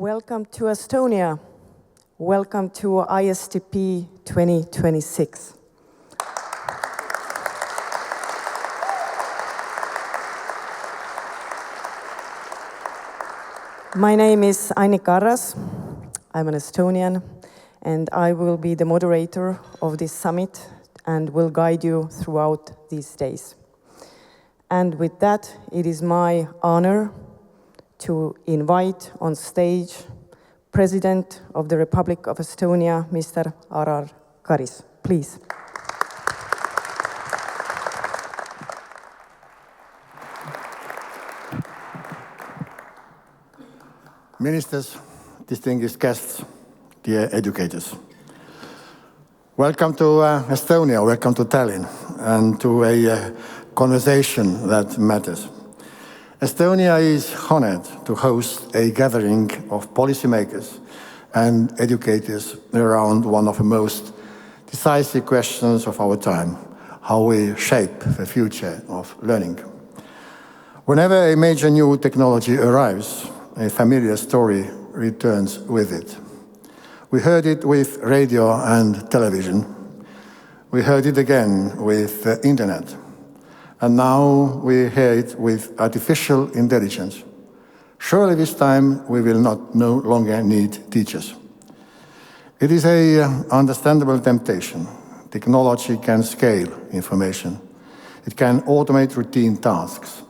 Welcome to Estonia. Welcome to ISTP 2026. My name is Karis. I'm an Estonian, and I will be the moderator of this summit and will guide you throughout these days. And with that, it is my honor to invite on stage President of the Republic of Estonia, Mr. Alar Karis. Please. Ministers, distinguished guests, dear educators. Welcome to Estonia, welcome to Tallinn, and to a conversation that matters. Estonia is honored to host a gathering of policymakers and educators around one of the most decisive questions of our time, how we shape the future of learning. Whenever a major new technology arrives, a familiar story returns with it. We heard it with radio and television. We heard it again with the internet. And now we hear it with artificial intelligence. Surely this time we will no longer need teachers. It is an understandable temptation. Technology can scale information. It can automate routine tasks.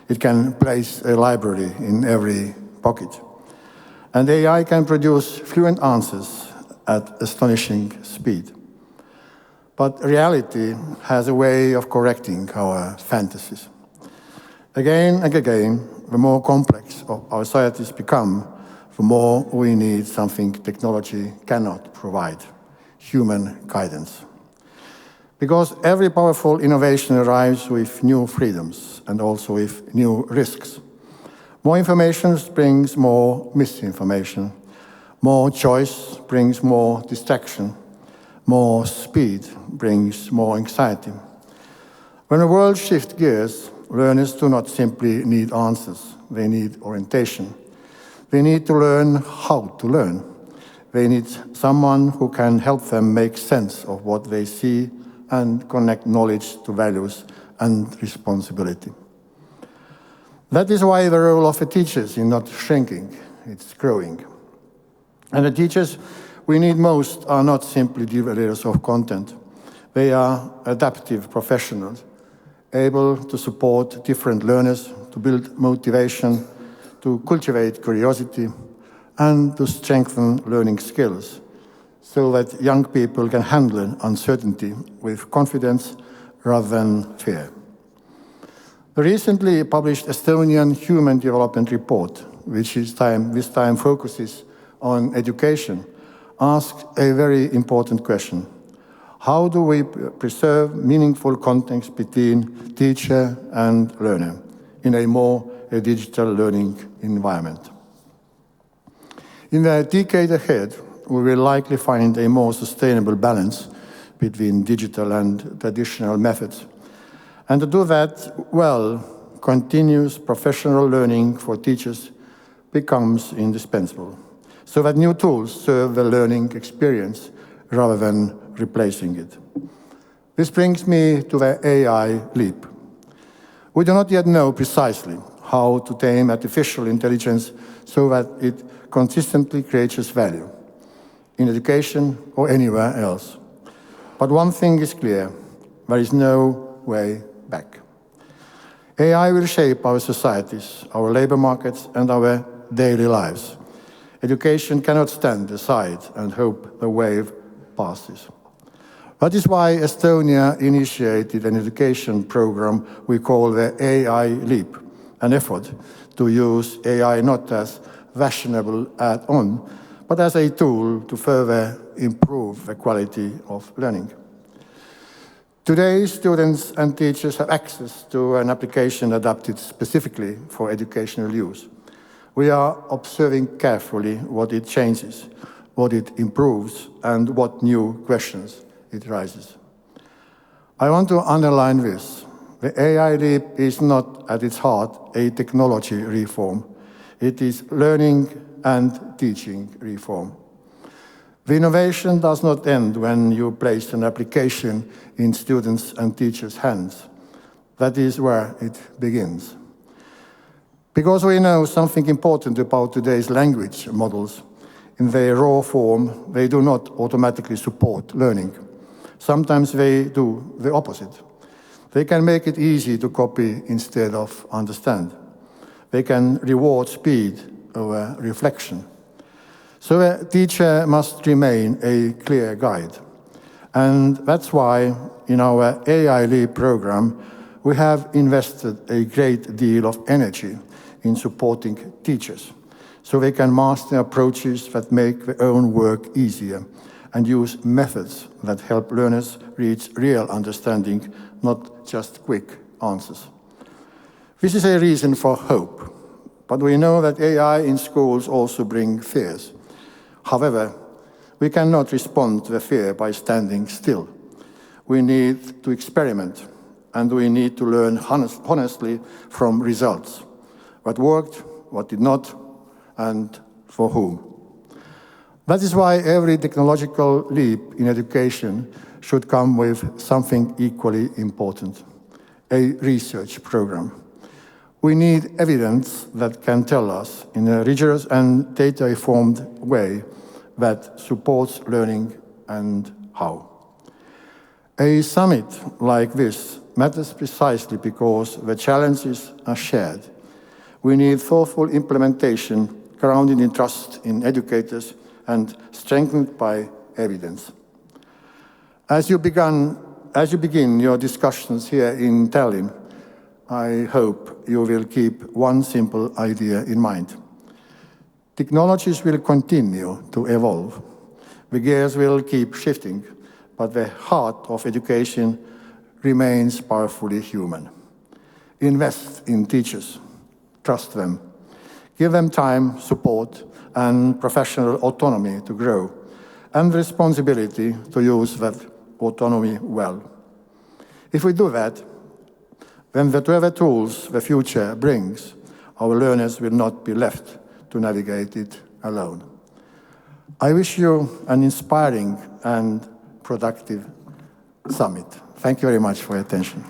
It can place a library in every pocket. And AI can produce fluent answers at astonishing speed. But reality has a way of correcting our fantasies. Again and again, the more complex our societies become, the more we need something technology cannot provide: human guidance. Because every powerful innovation arrives with new freedoms and also with new risks. More information brings more misinformation. More choice brings more distraction. More speed brings more anxiety. When the world shifts gears, learners do not simply need answers, they need orientation. They need to learn how to learn. They need someone who can help them make sense of what they see and connect knowledge to values and responsibility. That is why the role of the teachers is not shrinking, it's growing. And the teachers we need most are not simply developers of content. They are adaptive professionals, able to support different learners, to build motivation, to cultivate curiosity, and to strengthen learning skills, so that young people can handle uncertainty with confidence rather than fear. The recently published Estonian Human Development Report, which this time focuses on education, asks a very important question. How do we preserve meaningful context between teacher and learner in a more digital learning environment? In the decade ahead, we will likely find a more sustainable balance between digital and traditional methods. And to do that well, continuous professional learning for teachers becomes indispensable, so that new tools serve the learning experience rather than replacing it. This brings me to the AI leap. We do not yet know precisely how to tame artificial intelligence so that it consistently creates value, in education or anywhere else. But one thing is clear: there is no way back. AI will shape our societies, our labor markets, and our daily lives. Education cannot stand aside and hope the wave passes. That is why Estonia initiated an education program we call the AI Leap, an effort to use AI not as fashionable add-on, but as a tool to further improve the quality of learning. Today, students and teachers have access to an application adapted specifically for educational use. We are observing carefully what it changes, what it improves, and what new questions it raises. I want to underline this. The AI Leap is not at its heart a technology reform. It is learning and teaching reform. The innovation does not end when you place an application in students' and teachers' hands. That is where it begins. Because we know something important about today's language models, in their raw form, they do not automatically support learning. Sometimes they do the opposite. They can make it easy to copy instead of understand. They can reward speed over reflection. So a teacher must remain a clear guide. And that's why in our AI Leap program, we have invested a great deal of energy in supporting teachers, so they can master approaches that make their own work easier and use methods that help learners reach real understanding, not just quick answers. This is a reason for hope, but we know that AI in schools also brings fears. However, we cannot respond to the fear by standing still. We need to experiment, and we need to learn honestly from results. What worked, what did not, and for whom. That is why every technological leap in education should come with something equally important, a research program. We need evidence that can tell us in a rigorous and data-informed way that supports learning and how. A summit like this matters precisely because the challenges are shared. We need thoughtful implementation grounded in trust in educators and strengthened by evidence. As you begin your discussions here in Tallinn, I hope you will keep one simple idea in mind. Technologies will continue to evolve. The gears will keep shifting, but the heart of education remains powerfully human. Invest in teachers. Trust them. Give them time, support, and professional autonomy to grow, and responsibility to use that autonomy well. If we do that, then whatever tools the future brings, our learners will not be left to navigate it alone. I wish you an inspiring and productive summit. Thank you very much for your attention.